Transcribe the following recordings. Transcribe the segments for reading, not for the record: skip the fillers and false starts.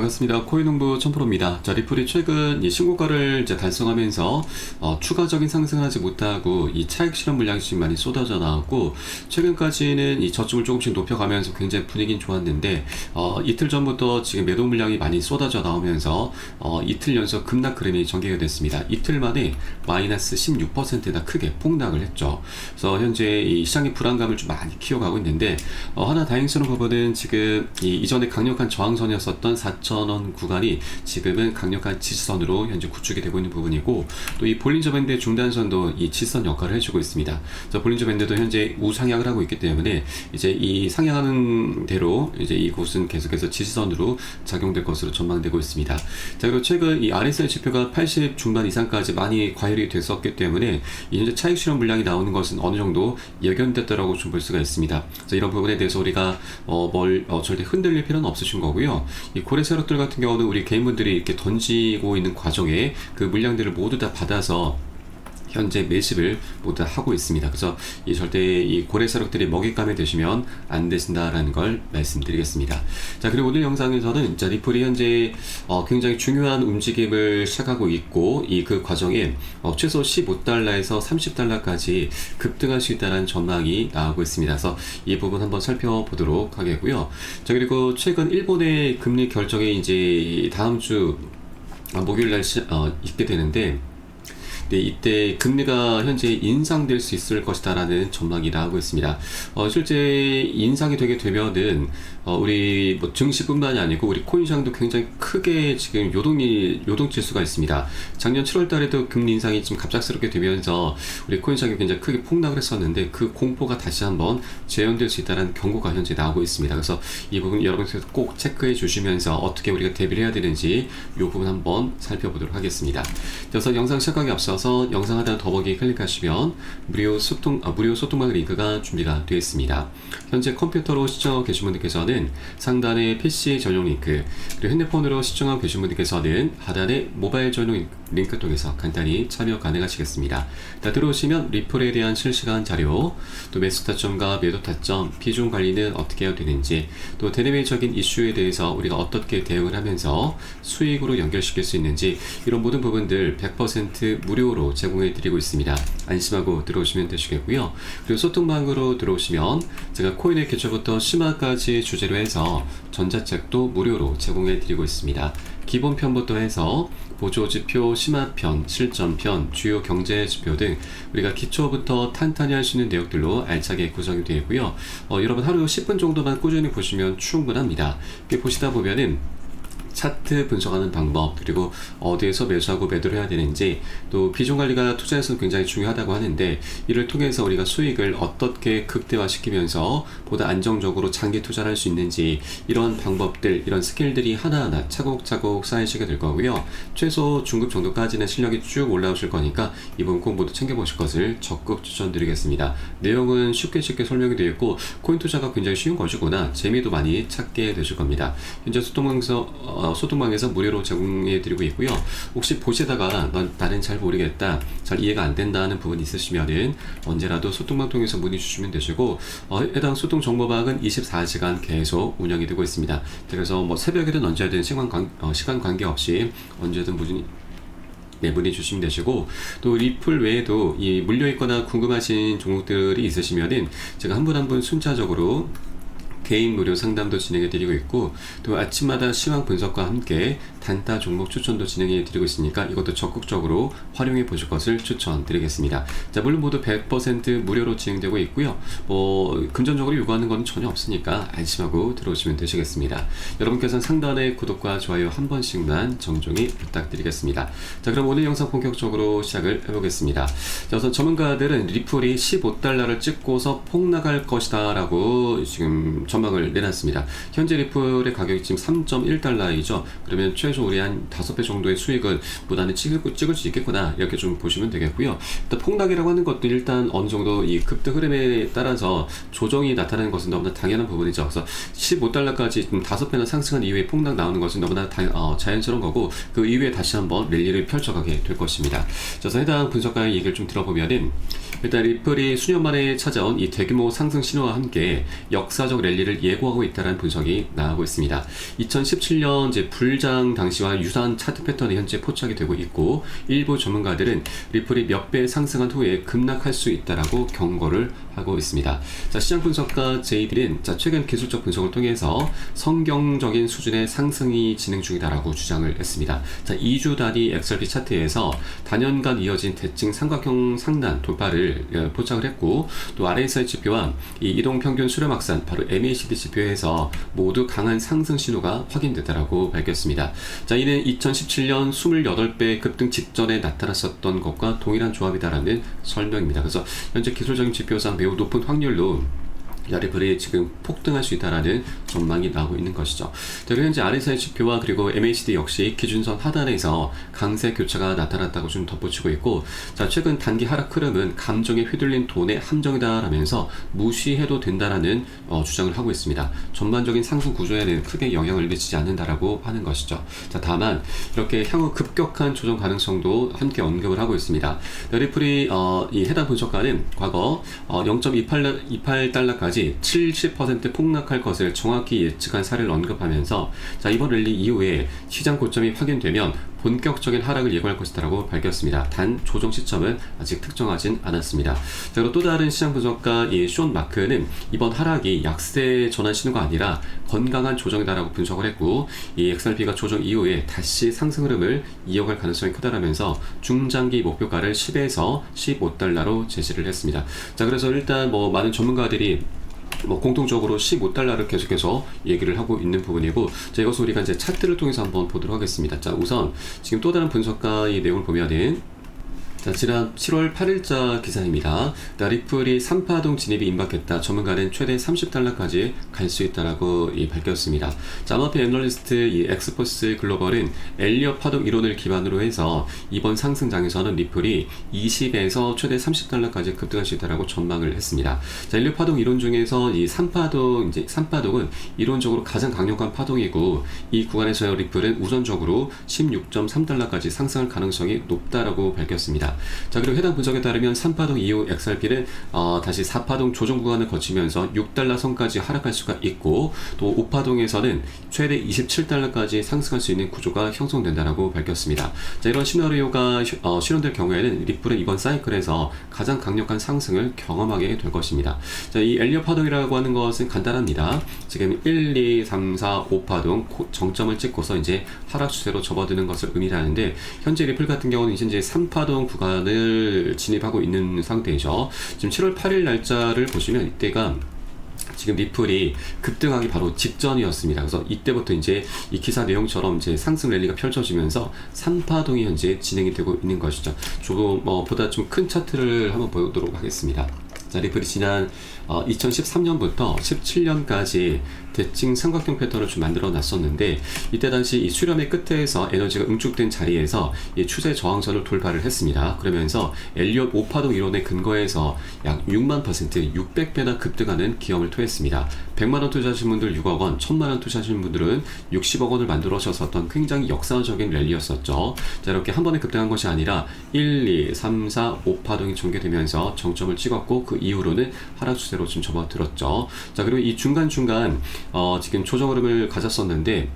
반갑습니다. 코인홍보 천프로입니다. 자, 리플이 최근 이 신고가를 이제 달성하면서 추가적인 상승을 하지 못하고 이 차익 실현 물량이 지금 많이 쏟아져 나왔고, 최근까지는 이 저점을 조금씩 높여가면서 굉장히 분위기는 좋았는데 이틀 전부터 지금 매도 물량이 많이 쏟아져 나오면서 이틀 연속 급락 흐름이 전개가 됐습니다. 이틀 만에 마이너스 16%나 크게 폭락을 했죠. 그래서 현재 이 시장의 불안감을 좀 많이 키워가고 있는데, 하나 다행스러운 부분은 지금 이전에 강력한 저항선이었었던 4,000원 구간이 지금은 강력한 지지선으로 현재 구축이 되고 있는 부분이고, 또 이 볼린저 밴드의 중단선도 이 지지선 역할을 해주고 있습니다. 그래서 볼린저 밴드도 현재 우상향을 하고 있기 때문에 이제 이 상향하는 대로 이제 이곳은 계속해서 지지선으로 작용될 것으로 전망되고 있습니다. 자, 그리고 최근 이 RSI 지표가 80 중반 이상까지 많이 과열이 됐었기 때문에 현재 차익 실현 물량이 나오는 것은 어느 정도 예견됐다라고 좀 볼 수가 있습니다. 그래서 이런 부분에 대해서 우리가 절대 흔들릴 필요는 없으신 거고요. 이 고래 세력들 같은 경우는 우리 개인분들이 이렇게 던지고 있는 과정에 그 물량들을 모두 다 받아서 현재 매집을 모두 하고 있습니다. 그래서 절대 이 고래 세력들이 먹잇감이 되시면 안 되신다라는 걸 말씀드리겠습니다. 자, 그리고 오늘 영상에서는 리플이 현재 굉장히 중요한 움직임을 시작하고 있고, 그 과정에 최소 15달러에서 30달러까지 급등할 수 있다는 전망이 나오고 있습니다. 그래서 이 부분 한번 살펴보도록 하겠고요. 자, 그리고 최근 일본의 금리 결정이 이제 다음 주 목요일 날 있게 되는데, 이때 금리가 현재 인상될 수 있을 것이다 라는 전망이 나오고 있습니다. 실제 인상이 되게 되면은 우리 증시뿐만이 아니고 우리 코인 시장도 굉장히 크게 지금 요동칠 수가 있습니다. 작년 7월 달에도 금리 인상이 좀 갑작스럽게 되면서 우리 코인 시장이 굉장히 크게 폭락을 했었는데, 그 공포가 다시 한번 재현될 수 있다는 경고가 현재 나오고 있습니다. 그래서 이 부분 여러분께서 꼭 체크해 주시면서 어떻게 우리가 대비를 해야 되는지 이 부분 한번 살펴보도록 하겠습니다. 그래서 영상 시작하기 앞서서 영상 하단 더보기 클릭하시면 무료 소통방 링크가 준비가 되어 있습니다. 현재 컴퓨터로 시청하고 계신 분들께서는 상단에 PC 전용 링크, 그리고 핸드폰으로 시청하고 계신 분들께서는 하단에 모바일 전용 링크 통해서 간단히 참여 가능하시겠습니다. 들어오시면 리플에 대한 실시간 자료, 또 매수 타점과 매도 타점, 비중 관리는 어떻게 해야 되는지, 또 대내외적인 이슈에 대해서 우리가 어떻게 대응을 하면서 수익으로 연결시킬 수 있는지, 이런 모든 부분들 100% 무료로 제공해 드리고 있습니다. 안심하고 들어오시면 되시겠고요. 그리고 소통방으로 들어오시면 제가 코인의 기초부터 심화까지 주제로 해서 전자책도 무료로 제공해 드리고 있습니다. 기본편부터 해서 보조지표, 심화편, 실전편, 주요 경제지표 등 우리가 기초부터 탄탄히 할 수 있는 내용들로 알차게 구성이 되어 있고요. 여러분 하루 10분 정도만 꾸준히 보시면 충분합니다. 이렇게 보시다 보면은 차트 분석하는 방법, 그리고 어디에서 매수하고 매도를 해야 되는지, 또 비중 관리가 투자에서는 굉장히 중요하다고 하는데, 이를 통해서 우리가 수익을 어떻게 극대화시키면서 보다 안정적으로 장기 투자를 할 수 있는지, 이런 방법들, 이런 스킬들이 하나하나 차곡차곡 쌓이시게 될 거고요. 최소 중급 정도까지는 실력이 쭉 올라오실 거니까 이 부분 꼭 모두 챙겨보실 것을 적극 추천드리겠습니다. 내용은 쉽게 설명이 되어 있고, 코인 투자가 굉장히 쉬운 것이구나, 재미도 많이 찾게 되실 겁니다. 현재 소통방에서 무료로 제공해 드리고 있고요. 혹시 보시다가 나는 잘 모르겠다, 잘 이해가 안 된다 하는 부분이 있으시면은 언제라도 소통방 통해서 문의 주시면 되시고, 해당 소통 정보방은 24시간 계속 운영이 되고 있습니다. 그래서 새벽이든 언제든 시간 관계없이 언제든 문의 주시면 되시고, 또 리플 외에도 이 물려있거나 궁금하신 종목들이 있으시면은 제가 한 분 한 분 순차적으로 개인 무료 상담도 진행해 드리고 있고, 또 아침마다 시황 분석과 함께 단타 종목 추천도 진행해 드리고 있으니까 이것도 적극적으로 활용해 보실 것을 추천드리겠습니다. 자, 물론 모두 100% 무료로 진행되고 있고요. 금전적으로 요구하는 건 전혀 없으니까 안심하고 들어오시면 되시겠습니다. 여러분께서는 상단에 구독과 좋아요 한 번씩만 정중히 부탁드리겠습니다. 자, 그럼 오늘 영상 본격적으로 시작을 해보겠습니다. 자, 우선 전문가들은 리플이 15달러를 찍고서 폭락할 것이다 라고 지금 전망을 내놨습니다. 현재 리플의 가격이 지금 3.1달러이죠. 그러면 최소 우리 한 5배 정도의 수익을 무난히 찍을 수 있겠구나, 이렇게 좀 보시면 되겠고요. 일단 폭락이라고 하는 것도 일단 어느 정도 이 급등 흐름에 따라서 조정이 나타나는 것은 너무나 당연한 부분이죠. 그래서 15달러까지 5배나 상승한 이후에 폭락 나오는 것은 너무나 자연스러운 거고, 그 이후에 다시 한번 랠리를 펼쳐가게 될 것입니다. 그래서 해당 분석가의 얘기를 좀 들어보면은, 일단 리플이 수년 만에 찾아온 이 대규모 상승 신호와 함께 역사적 랠리를 rally를 예고하고 있다는 분석이 나오고 있습니다. 2017년 이제 불장 당시와 유사한 차트 패턴이 현재 포착이 되고 있고, 일부 전문가들은 리플이 몇 배 상승한 후에 급락할 수 있다라고 경고를 하고 있습니다. 자, 시장 분석가 제이딜은 최근 기술적 분석을 통해서 성경적인 수준의 상승이 진행 중이다라고 주장을 했습니다. 자, 2주 단위 XRP 차트에서 단연간 이어진 대칭 삼각형 상단 돌파를 포착을 했고, 또 RSI 지표와 이 이동 평균 수렴 확산, 바로 MACD 지표에서 모두 강한 상승 신호가 확인됐다라고 밝혔습니다. 자, 이는 2017년 28배 급등 직전에 나타났었던 것과 동일한 조합이다라는 설명입니다. 그래서 현재 기술적인 지표상 매우 높은 확률로 리플이 지금 폭등할 수 있다라는 전망이 나오고 있는 것이죠. 자, 그리고 현재 RSI 지표와 그리고 MACD 역시 기준선 하단에서 강세 교차가 나타났다고 좀 덧붙이고 있고, 자, 최근 단기 하락 흐름은 감정에 휘둘린 돈의 함정이다라면서 무시해도 된다라는 주장을 하고 있습니다. 전반적인 상승 구조에는 크게 영향을 미치지 않는다라고 하는 것이죠. 자, 다만 이렇게 향후 급격한 조정 가능성도 함께 언급을 하고 있습니다. 리플이 이 해당 분석가는 과거 0.28달러까지 70% 폭락할 것을 정확히 예측한 사례를 언급하면서, 자, 이번 랠리 이후에 시장 고점이 확인되면 본격적인 하락을 예고할 것이라고 밝혔습니다. 단 조정 시점은 아직 특정하진 않았습니다. 자, 그리고 또 다른 시장 분석가 숀 마크는 이번 하락이 약세 전환 신호가 아니라 건강한 조정이다라고 분석을 했고, 이 XRP가 조정 이후에 다시 상승 흐름을 이어갈 가능성이 크다라면서 중장기 목표가를 10에서 15달러로 제시를 했습니다. 자, 그래서 일단 많은 전문가들이 공통적으로 15달러를 계속해서 얘기를 하고 있는 부분이고, 자, 이것을 우리가 이제 차트를 통해서 한번 보도록 하겠습니다. 자, 우선 지금 또 다른 분석가의 내용을 보면은, 자, 지난 7월 8일자 기사입니다. 리플이 3파동 진입이 임박했다. 전문가는 최대 30달러까지 갈 수 있다라고 밝혔습니다. 자, 아마피 애널리스트 이 엑스포스 글로벌은 엘리엇 파동 이론을 기반으로 해서 이번 상승장에서는 리플이 20에서 최대 30달러까지 급등할 수 있다라고 전망을 했습니다. 자, 엘리엇 파동 이론 중에서 이 3파동은 이론적으로 가장 강력한 파동이고, 이 구간에서 리플은 우선적으로 16.3달러까지 상승할 가능성이 높다라고 밝혔습니다. 자, 그리고 해당 분석에 따르면 3파동 이후 XRP는 다시 4파동 조정 구간을 거치면서 6달러 선까지 하락할 수가 있고, 또 5파동에서는 최대 27달러까지 상승할 수 있는 구조가 형성된다라고 밝혔습니다. 자, 이런 시나리오가 실현될 경우에는 리플은 이번 사이클에서 가장 강력한 상승을 경험하게 될 것입니다. 자, 이 엘리엇 파동이라고 하는 것은 간단합니다. 지금 1, 2, 3, 4, 5파동 정점을 찍고서 이제 하락 추세로 접어드는 것을 의미하는데, 현재 리플 같은 경우는 이제 3파동 구간을 진입하고 있는 상태이죠. 지금 7월 8일 날짜를 보시면 이때가 지금 리플이 급등하기 바로 직전이었습니다. 그래서 이때부터 이제 이 기사 내용처럼 이제 상승 랠리가 펼쳐지면서 3파동이 현재 진행이 되고 있는 것이죠. 조금 보다 좀 큰 차트를 한번 보도록 하겠습니다. 자, 리플이 지난 2013년부터 17년까지 대칭 삼각형 패턴을 좀 만들어 놨었는데, 이때 당시 이 수렴의 끝에서 에너지가 응축된 자리에서 이 추세 저항선을 돌파를 했습니다. 그러면서 엘리엇 5파동 이론에 근거해서 약 6만 %, 600배나 급등하는 기염을 토했습니다. 100만원 투자하신 분들 6억 원, 1000만원 투자하신 분들은 60억 원을 만들어셨었던 굉장히 역사적인 랠리였었죠. 자, 이렇게 한 번에 급등한 것이 아니라 1, 2, 3, 4, 5파동이 전개되면서 정점을 찍었고, 그 이후로는 하락 추세로 좀 접어들었죠. 자, 그리고 이 중간중간 지금 조정 흐름을 가졌었는데,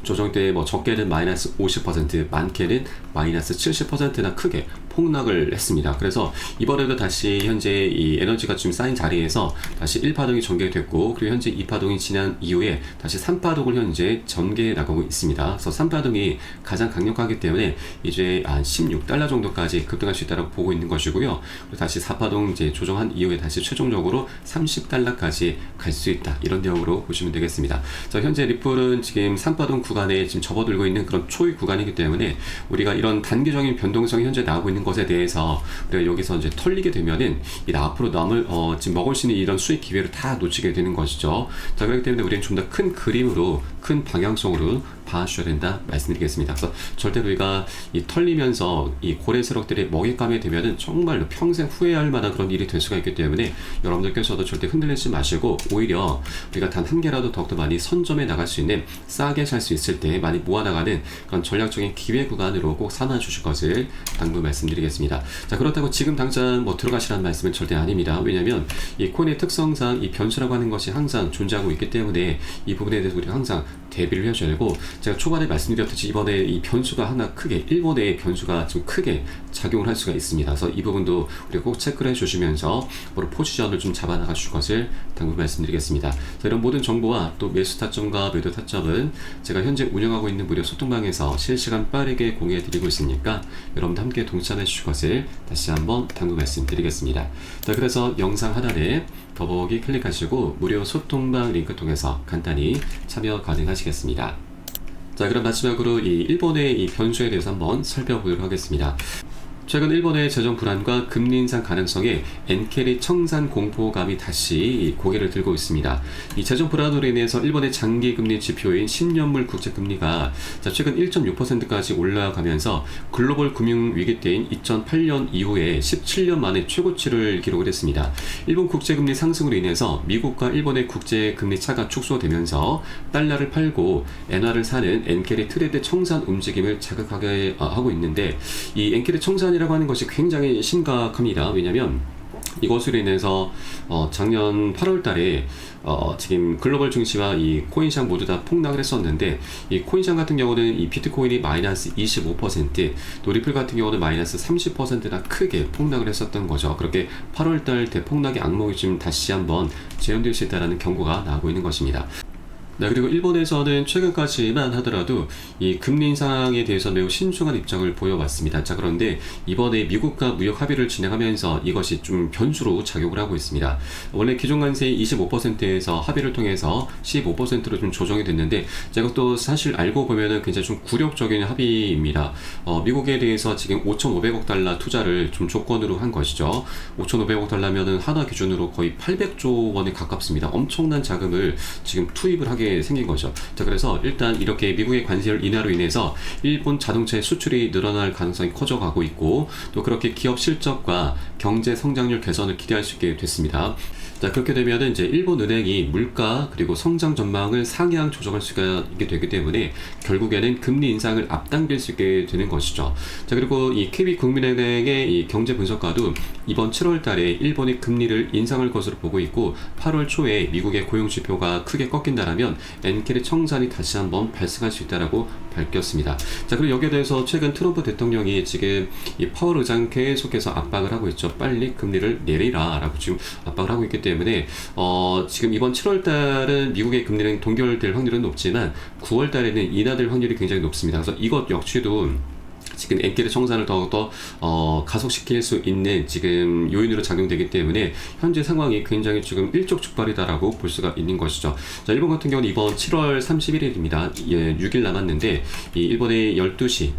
조정 때 적게는 마이너스 50%, 많게는 마이너스 70%나 크게 폭락을 했습니다. 그래서 이번에도 다시 현재 이 에너지가 좀 쌓인 자리에서 다시 1파동이 전개됐고, 그리고 현재 2파동이 지난 이후에 다시 3파동을 현재 전개해 나가고 있습니다. 그래서 3파동이 가장 강력하기 때문에 이제 한 16달러 정도까지 급등할 수 있다고 보고 있는 것이고요. 그리고 다시 4파동 이제 조정한 이후에 다시 최종적으로 30달러까지 갈 수 있다. 이런 내용으로 보시면 되겠습니다. 자, 현재 리플은 지금 3파동 구간에 지금 접어들고 있는 그런 초위 구간이기 때문에 우리가 이런 단기적인 변동성이 현재 나오고 있는 것에 대해서 우리가 여기서 이제 털리게 되면은 앞으로 남을 지금 먹을 수 있는 이런 수익 기회를 다 놓치게 되는 것이죠. 자, 그렇기 때문에 우리는 좀 더 큰 그림으로, 큰 방향성으로 봐주셔야 된다 말씀드리겠습니다. 그래서 절대로 우리가 이 털리면서 이 고래 세력들의 먹잇감이 되면은 정말로 평생 후회할 만한 그런 일이 될 수가 있기 때문에 여러분들께서도 절대 흔들리지 마시고 오히려 우리가 단 한 개라도 더욱더 많이 선점해 나갈 수 있는 싸게 살 수 있을 때 많이 모아나가는 그런 전략적인 기회 구간으로 꼭 삼아 주실 것을 당부 말씀드리겠습니다. 자, 그렇다고 지금 당장 뭐 들어가시라는 말씀은 절대 아닙니다. 왜냐하면 이 코인의 특성상 이 변수라고 하는 것이 항상 존재하고 있기 때문에 이 부분에 대해서 우리가 항상 대비를 해줘야 되고, 제가 초반에 말씀드렸듯이 이번에 이 변수가 하나 크게, 일본의 변수가 좀 크게 작용을 할 수가 있습니다. 그래서 이 부분도 우리가 꼭 체크를 해주시면서 바로 포지션을 좀 잡아나가 주실 것을 당부 말씀드리겠습니다. 자, 이런 모든 정보와 또 매수 타점과 매도 타점은 제가 현재 운영하고 있는 무료 소통방에서 실시간 빠르게 공유해드리고 있으니까 여러분도 함께 동참해 주실 것을 다시 한번 당부 말씀드리겠습니다. 자, 그래서 영상 하단에 더보기 클릭하시고 무료 소통방 링크 통해서 간단히 참여 가능하시겠습니다. 자, 그럼 마지막으로 이 일본의 이 변수에 대해서 한번 살펴보도록 하겠습니다. 최근 일본의 재정 불안과 금리 인상 가능성에 엔켈이 청산 공포감이 다시 고개를 들고 있습니다. 이 재정 불안으로 인해서 일본의 장기 금리 지표인 10년물 국채 금리가 최근 1.6%까지 올라가면서 글로벌 금융 위기 때인 2008년 이후에 17년 만에 최고치를 기록을 했습니다. 일본 국채 금리 상승으로 인해서 미국과 일본의 국채 금리 차가 축소되면서 달러를 팔고 엔화를 사는 엔켈의 트레이드 청산 움직임을 자극하게 하고 있는데, 이 엔켈의 청산 이라고 하는 것이 굉장히 심각합니다. 왜냐하면 이것으로 인해서 작년 8월 달에 지금 글로벌 증시와 이 코인 시장 모두 다 폭락을 했었는데, 이 코인 시장 같은 경우는 이 비트코인이 마이너스 25%, 또 리플 같은 경우는 마이너스 30%나 크게 폭락을 했었던 거죠. 그렇게 8월 달 대폭락의 악몽이 지금 다시 한번 재현될 수 있다는 경고가 나오고 있는 것입니다. 네, 그리고 일본에서는 최근까지만 하더라도 이 금리 인상에 대해서 매우 신중한 입장을 보여왔습니다. 자, 그런데 이번에 미국과 무역 합의를 진행하면서 이것이 좀 변수로 작용을 하고 있습니다. 원래 기존 관세의 25%에서 합의를 통해서 15%로 좀 조정이 됐는데, 제가 또 사실 알고 보면은 굉장히 좀 굴욕적인 합의입니다. 미국에 대해서 지금 5,500억 달러 투자를 좀 조건으로 한 것이죠. 5,500억 달러면은 하나 기준으로 거의 800조 원에 가깝습니다. 엄청난 자금을 지금 투입을 하게 생긴 거죠. 자, 그래서 일단 이렇게 미국의 관세율 인하로 인해서 일본 자동차의 수출이 늘어날 가능성이 커져가고 있고, 또 그렇게 기업 실적과 경제 성장률 개선을 기대할 수 있게 됐습니다. 자, 그렇게 되면은 이제 일본 은행이 물가 그리고 성장 전망을 상향 조정할 수가 있게 되기 때문에 결국에는 금리 인상을 앞당길 수 있게 되는 것이죠. 자, 그리고 이 KB국민은행의 이 경제 분석가도 이번 7월 달에 일본이 금리를 인상할 것으로 보고 있고, 8월 초에 미국의 고용 지표가 크게 꺾인다라면 엔켈의 청산이 다시 한번 발생할 수 있다라고 밝혔습니다. 자, 그리고 여기에 대해서 최근 트럼프 대통령이 지금 이 파월 의장 계속해서 압박을 하고 있죠. 빨리 금리를 내리라라고 지금 압박을 하고 있기 때문에 지금 이번 7월 달은 미국의 금리는 동결될 확률은 높지만 9월 달에는 인하될 확률이 굉장히 높습니다. 그래서 이것 역시도 지금 엔켈의 청산을 더욱더 가속시킬 수 있는 지금 요인으로 작용되기 때문에 현재 상황이 굉장히 지금 일촉즉발이다라고 볼 수가 있는 것이죠. 자, 일본 같은 경우는 이번 7월 31일입니다. 6일 남았는데 이 일본의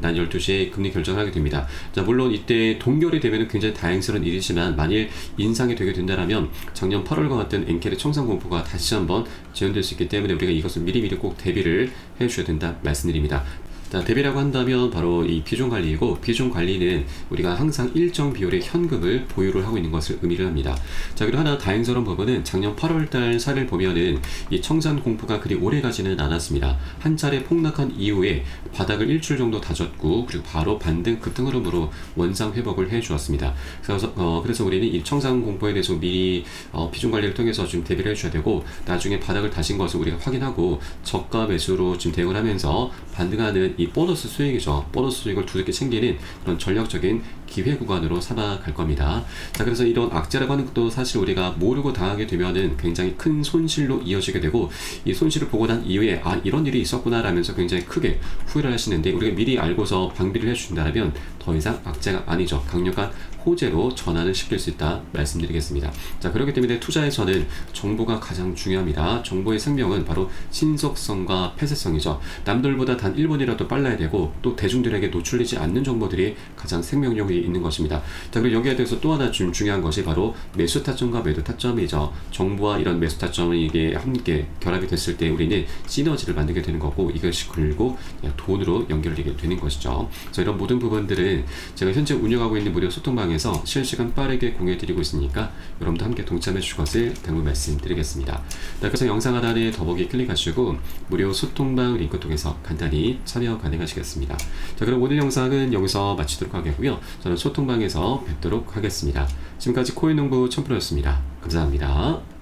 낮 12시에 금리 결정을 하게 됩니다. 자, 물론 이때 동결이 되면 굉장히 다행스러운 일이지만 만일 인상이 되게 된다면 작년 8월과 같은 엔켈의 청산 공포가 다시 한번 재현될 수 있기 때문에 우리가 이것을 미리미리 꼭 대비를 해주셔야 된다 말씀드립니다. 자, 대비라고 한다면 바로 이 비중 관리이고, 비중 관리는 우리가 항상 일정 비율의 현금을 보유를 하고 있는 것을 의미를 합니다. 자, 그리고 하나 다행스러운 부분은 작년 8월달 사를 보면은 이 청산 공포가 그리 오래 가지는 않았습니다. 한 차례 폭락한 이후에 바닥을 일주일 정도 다졌고, 그리고 바로 반등 급등 흐름으로 원상 회복을 해 주었습니다. 그래서 우리는 이 청산 공포에 대해서 미리 비중 관리를 통해서 좀 대비를 해줘야 되고, 나중에 바닥을 다진 것을 우리가 확인하고 저가 매수로 좀 대응을 하면서 반등하는 이 보너스 수익이죠. 보너스 수익을 두둑히 챙기는 그런 전략적인 기회 구간으로 삼아갈 겁니다. 자, 그래서 이런 악재라고 하는 것도 사실 우리가 모르고 당하게 되면은 굉장히 큰 손실로 이어지게 되고, 이 손실을 보고 난 이후에 이런 일이 있었구나 라면서 굉장히 크게 후회를 하시는데, 우리가 미리 알고서 방비를 해주신다면 더 이상 악재가 아니죠. 강력한 호재로 전환을 시킬 수 있다 말씀드리겠습니다. 자, 그렇기 때문에 투자에서는 정보가 가장 중요합니다. 정보의 생명은 바로 신속성과 폐쇄성이죠. 남들보다 단 1분이라도 빨라야 되고, 또 대중들에게 노출되지 않는 정보들이 가장 생명력이 것들이 있는 것입니다. 자, 그리고 여기에 대해서 또 하나 좀 중요한 것이 바로 매수 타점과 매도 타점이죠. 정보와 이런 매수 타점이 이게 함께 결합이 됐을 때 우리는 시너지를 만들게 되는 거고, 이것이 결국 돈으로 연결되게 되는 것이죠. 그래서 이런 모든 부분들은 제가 현재 운영하고 있는 무료 소통방에서 실시간 빠르게 공유해드리고 있으니까 여러분도 함께 동참해 주실 것을 당부 말씀드리겠습니다. 자, 그래서 영상 하단에 더보기 클릭하시고 무료 소통방 링크 통해서 간단히 참여 가능하시겠습니다. 자, 그럼 오늘 영상은 여기서 마치도록 하겠고요. 저는 소통방에서 뵙도록 하겠습니다. 지금까지 코인농부 1000%였습니다. 감사합니다.